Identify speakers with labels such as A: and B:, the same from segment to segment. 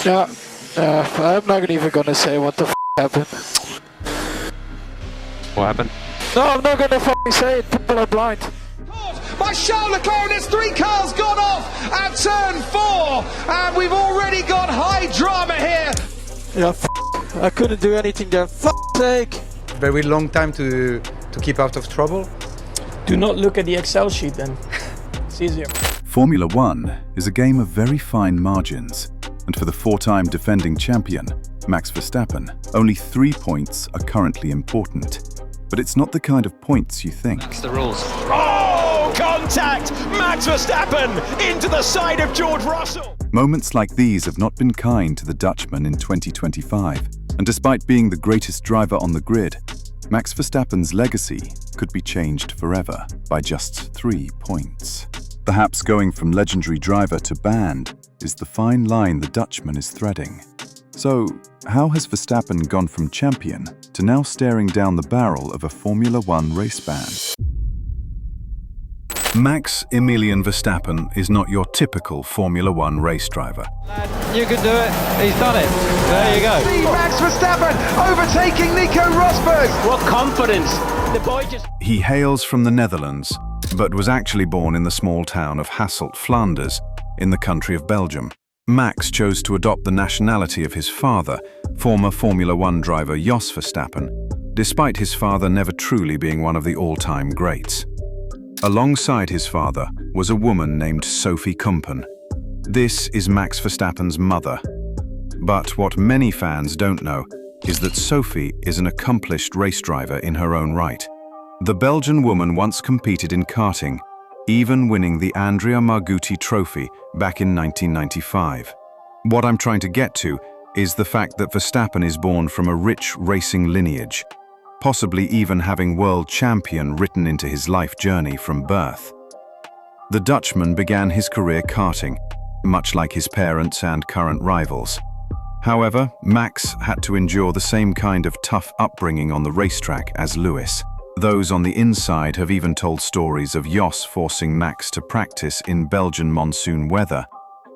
A: Yeah, I'm not even gonna say what the happened.
B: What happened?
A: No, I'm not gonna say it. People are blind.
C: By Charles Leclerc, there's 3 cars gone off at turn 4, and we've already got high drama here.
A: Yeah, I couldn't do anything there. Sake.
D: Very long time to keep out of trouble.
E: Do not look at the Excel sheet then. It's easier.
F: Formula One is a game of very fine margins, and for the 4-time defending champion, Max Verstappen, only 3 points are currently important. But it's not the kind of points you think.
B: That's the rules.
G: Oh, contact! Max Verstappen into the side of George Russell.
F: Moments like these have not been kind to the Dutchman in 2025, and despite being the greatest driver on the grid, Max Verstappen's legacy could be changed forever by just 3 points. Perhaps going from legendary driver to banned is the fine line the Dutchman is threading. So, how has Verstappen gone from champion to now staring down the barrel of a Formula One race ban? Max Emilian Verstappen is not your typical Formula One race driver.
B: You can do it. He's done it. There you go.
C: See Max Verstappen overtaking Nico Rosberg.
G: What confidence! The boy just...
F: He hails from the Netherlands, but was actually born in the small town of Hasselt, Flanders, in the country of Belgium. Max chose to adopt the nationality of his father, former Formula One driver Jos Verstappen, despite his father never truly being one of the all-time greats. Alongside his father was a woman named Sophie Kumpen. This is Max Verstappen's mother. But what many fans don't know is that Sophie is an accomplished race driver in her own right. The Belgian woman once competed in karting, even winning the Andrea Margutti Trophy back in 1995. What I'm trying to get to is the fact that Verstappen is born from a rich racing lineage, possibly even having world champion written into his life journey from birth. The Dutchman began his career karting, much like his parents and current rivals. However, Max had to endure the same kind of tough upbringing on the racetrack as Lewis. Those on the inside have even told stories of Jos forcing Max to practice in Belgian monsoon weather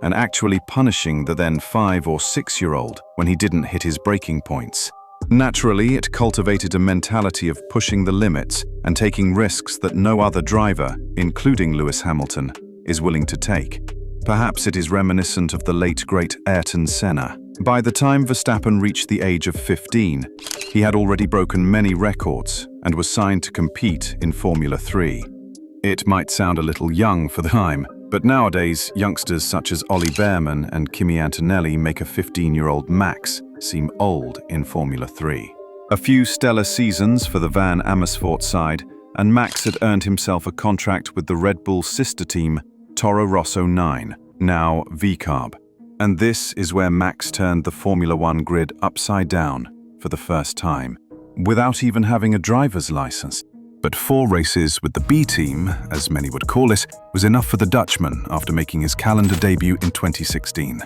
F: and actually punishing the then 5- or 6-year-old when he didn't hit his braking points. Naturally, it cultivated a mentality of pushing the limits and taking risks that no other driver, including Lewis Hamilton, is willing to take. Perhaps it is reminiscent of the late great Ayrton Senna. By the time Verstappen reached the age of 15, he had already broken many records and was signed to compete in Formula 3. It might sound a little young for the time, but nowadays youngsters such as Ollie Bearman and Kimi Antonelli make a 15-year-old Max seem old in Formula 3. A few stellar seasons for the Van Amersfoort side, and Max had earned himself a contract with the Red Bull sister team Toro Rosso 9, now VCARB. And this is where Max turned the Formula One grid upside down for the first time, without even having a driver's license. But 4 races with the B team, as many would call it, was enough for the Dutchman after making his calendar debut in 2016.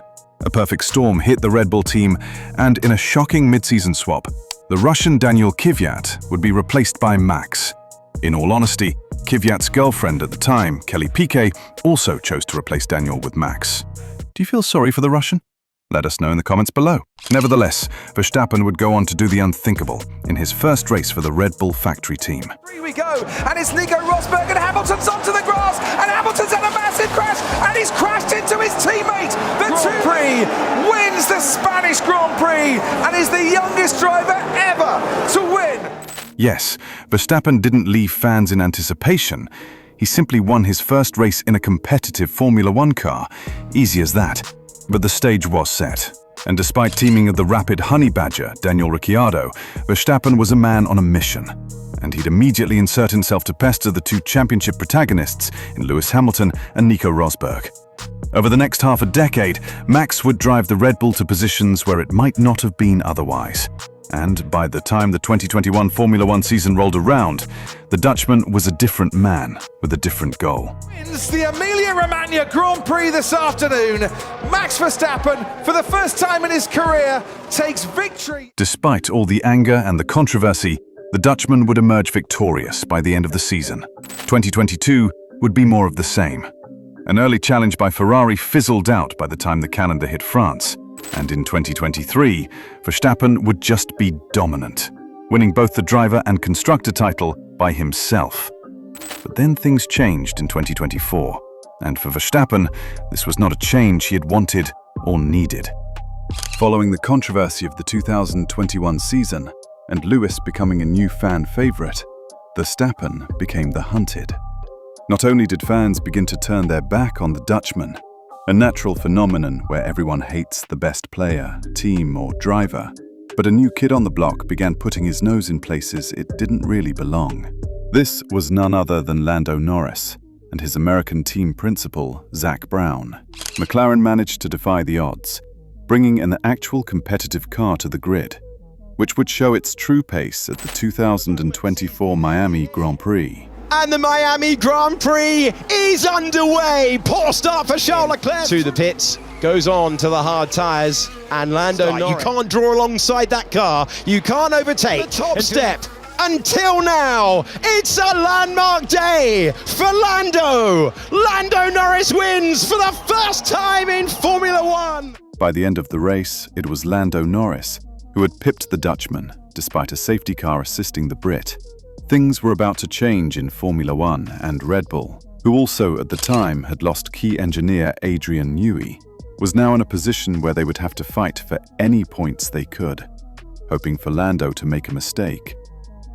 F: A perfect storm hit the Red Bull team, and in a shocking mid-season swap, the Russian Daniel Kvyat would be replaced by Max. In all honesty, Kvyat's girlfriend at the time, Kelly Piquet, also chose to replace Daniel with Max. Do you feel sorry for the Russian? Let us know in the comments below. Nevertheless, Verstappen would go on to do the unthinkable in his first race for the Red Bull factory team.
C: Here we go, and it's Nico Rosberg, and Hamilton's onto the grass, and Hamilton's had a massive crash, and he's crashed into his teammate. The Grand Prix wins the Spanish Grand Prix, and is the youngest driver ever to win.
F: Yes, Verstappen didn't leave fans in anticipation. He simply won his first race in a competitive Formula One car. Easy as that. But the stage was set. And despite teaming with the rapid honey badger, Daniel Ricciardo, Verstappen was a man on a mission. And he'd immediately insert himself to pester the 2 championship protagonists in Lewis Hamilton and Nico Rosberg. Over the next half a decade, Max would drive the Red Bull to positions where it might not have been otherwise. And by the time the 2021 Formula One season rolled around, the Dutchman was a different man with a different goal.
C: Wins the Emilia-Romagna Grand Prix this afternoon. Max Verstappen, for the first time in his career, takes victory.
F: Despite all the anger and the controversy, the Dutchman would emerge victorious by the end of the season. 2022 would be more of the same. An early challenge by Ferrari fizzled out by the time the calendar hit France. And in 2023, Verstappen would just be dominant, winning both the driver and constructor title by himself. But then things changed in 2024, and for Verstappen, this was not a change he had wanted or needed. Following the controversy of the 2021 season, and Lewis becoming a new fan favorite, Verstappen became the hunted. Not only did fans begin to turn their back on the Dutchman, a natural phenomenon where everyone hates the best player, team, or driver, but a new kid on the block began putting his nose in places it didn't really belong. This was none other than Lando Norris and his American team principal, Zak Brown. McLaren managed to defy the odds, bringing an actual competitive car to the grid, which would show its true pace at the 2024 Miami Grand Prix.
G: And the Miami Grand Prix is underway. Poor start for Charles Leclerc. To the pits, goes on to the hard tyres, and Lando Norris. You can't draw alongside that car. You can't overtake. The top step. Until now, it's a landmark day for Lando. Lando Norris wins for the first time in Formula One.
F: By the end of the race, it was Lando Norris who had pipped the Dutchman, despite a safety car assisting the Brit. Things were about to change in Formula One, and Red Bull, who also at the time had lost key engineer Adrian Newey, was now in a position where they would have to fight for any points they could, hoping for Lando to make a mistake,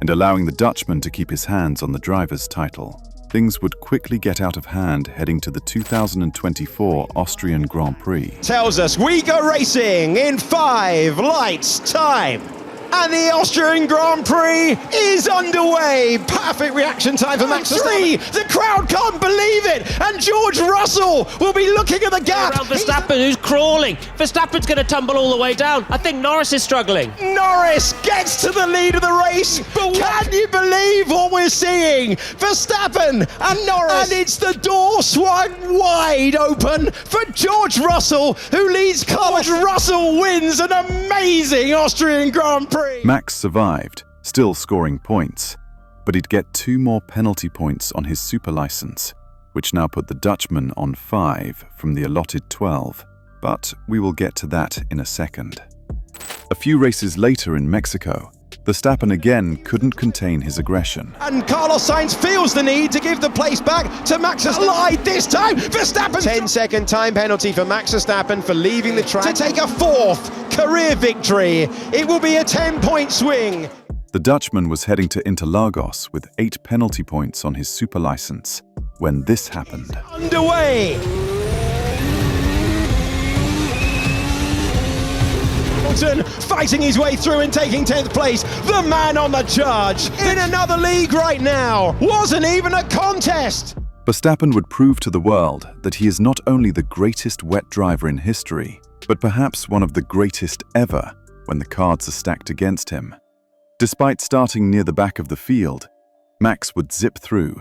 F: and allowing the Dutchman to keep his hands on the driver's title. Things would quickly get out of hand heading to the 2024 Austrian Grand Prix.
G: Tells us we go racing in 5 lights time. And the Austrian Grand Prix is underway. Perfect reaction time for Max Verstappen. The crowd can't believe it. And George Russell will be looking at the gap.
H: Around Verstappen, who's crawling. Verstappen's going to tumble all the way down. I think Norris is struggling.
G: Norris gets to the lead of the race. But can you believe what we're seeing? Verstappen and Norris. And it's the door swung wide open for George Russell, who leads cars. George Russell wins an amazing Austrian Grand Prix.
F: Max survived, still scoring points, but he'd get 2 more penalty points on his super license, which now put the Dutchman on 5 from the allotted 12. But we will get to that in a second. A few races later in Mexico, Verstappen again couldn't contain his aggression.
G: And Carlos Sainz feels the need to give the place back to Max Verstappen. This time, Verstappen. 10-second time penalty for Max Verstappen for leaving the track to take a 4th career victory. It will be a 10-point swing.
F: The Dutchman was heading to Interlagos with 8 penalty points on his super license when this happened.
G: Underway. Fighting his way through and taking 10th place. The man on the charge in another league right now. Wasn't even a contest.
F: Verstappen would prove to the world that he is not only the greatest wet driver in history, but perhaps one of the greatest ever when the cards are stacked against him. Despite starting near the back of the field, Max would zip through,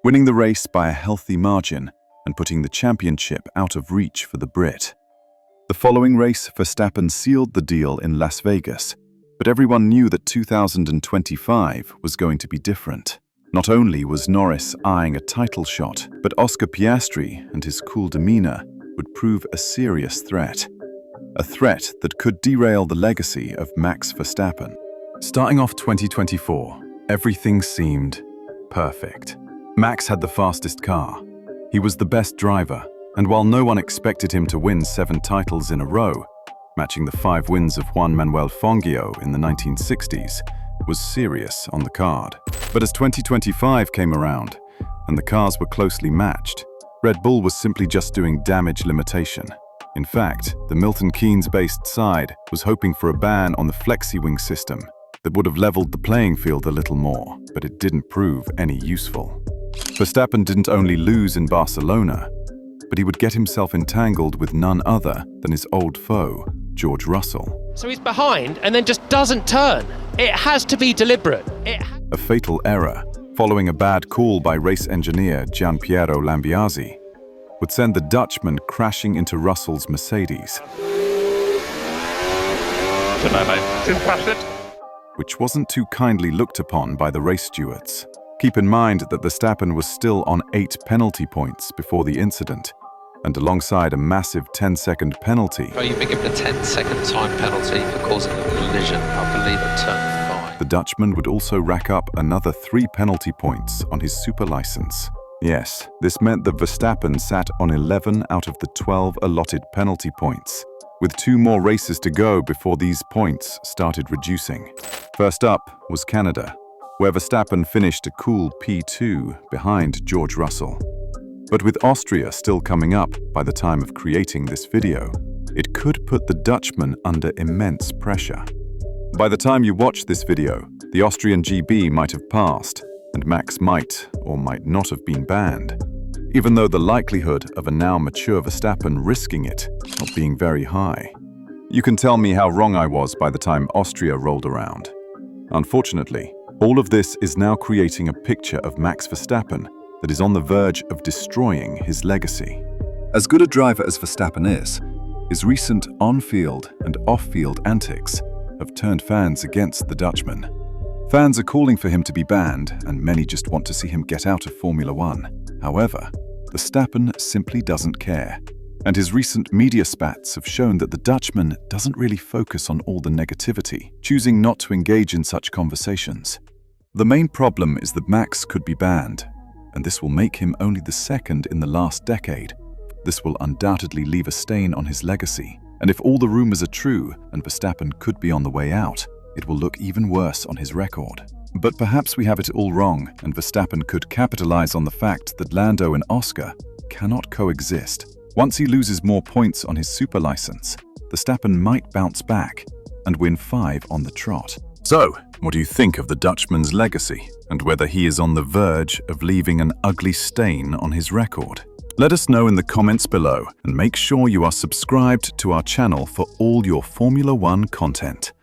F: winning the race by a healthy margin and putting the championship out of reach for the Brit. The following race, Verstappen sealed the deal in Las Vegas, but everyone knew that 2025 was going to be different. Not only was Norris eyeing a title shot, but Oscar Piastri and his cool demeanor would prove a serious threat. A threat that could derail the legacy of Max Verstappen. Starting off 2024, everything seemed perfect. Max had the fastest car. He was the best driver. And while no one expected him to win 7 titles in a row, matching the 5 wins of Juan Manuel Fangio in the 1960s, was serious on the card. But as 2025 came around, and the cars were closely matched, Red Bull was simply just doing damage limitation. In fact, the Milton Keynes-based side was hoping for a ban on the flexi-wing system that would have leveled the playing field a little more, but it didn't prove any useful. Verstappen didn't only lose in Barcelona, but he would get himself entangled with none other than his old foe, George Russell.
H: So he's behind and then just doesn't turn. It has to be deliberate.
F: A fatal error, following a bad call by race engineer Gianpiero Lambiase, would send the Dutchman crashing into Russell's Mercedes, which wasn't too kindly looked upon by the race stewards. Keep in mind that Verstappen was still on 8 penalty points before the incident, And alongside a massive 10-second penalty,
I: You've been given a 10-second time penalty for causing a collision, I believe, at turn 5.
F: the Dutchman would also rack up another 3 penalty points on his super license. Yes, this meant that Verstappen sat on 11 out of the 12 allotted penalty points, with 2 more races to go before these points started reducing. First up was Canada, where Verstappen finished a cool P2 behind George Russell. But with Austria still coming up by the time of creating this video, it could put the Dutchman under immense pressure. By the time you watch this video, the Austrian GB might have passed, and Max might or might not have been banned, even though the likelihood of a now mature Verstappen risking it not being very high. You can tell me how wrong I was by the time Austria rolled around. Unfortunately, all of this is now creating a picture of Max Verstappen that is on the verge of destroying his legacy. As good a driver as Verstappen is, his recent on-field and off-field antics have turned fans against the Dutchman. Fans are calling for him to be banned, and many just want to see him get out of Formula One. However, Verstappen simply doesn't care, and his recent media spats have shown that the Dutchman doesn't really focus on all the negativity, choosing not to engage in such conversations. The main problem is that Max could be banned, and this will make him only the second in the last decade. This will undoubtedly leave a stain on his legacy, and if all the rumors are true and Verstappen could be on the way out, it will look even worse on his record. But perhaps we have it all wrong, and Verstappen could capitalize on the fact that Lando and Oscar cannot coexist. Once he loses more points on his super license, Verstappen might bounce back and win 5 on the trot. So, what do you think of the Dutchman's legacy, and whether he is on the verge of leaving an ugly stain on his record? Let us know in the comments below, and make sure you are subscribed to our channel for all your Formula One content.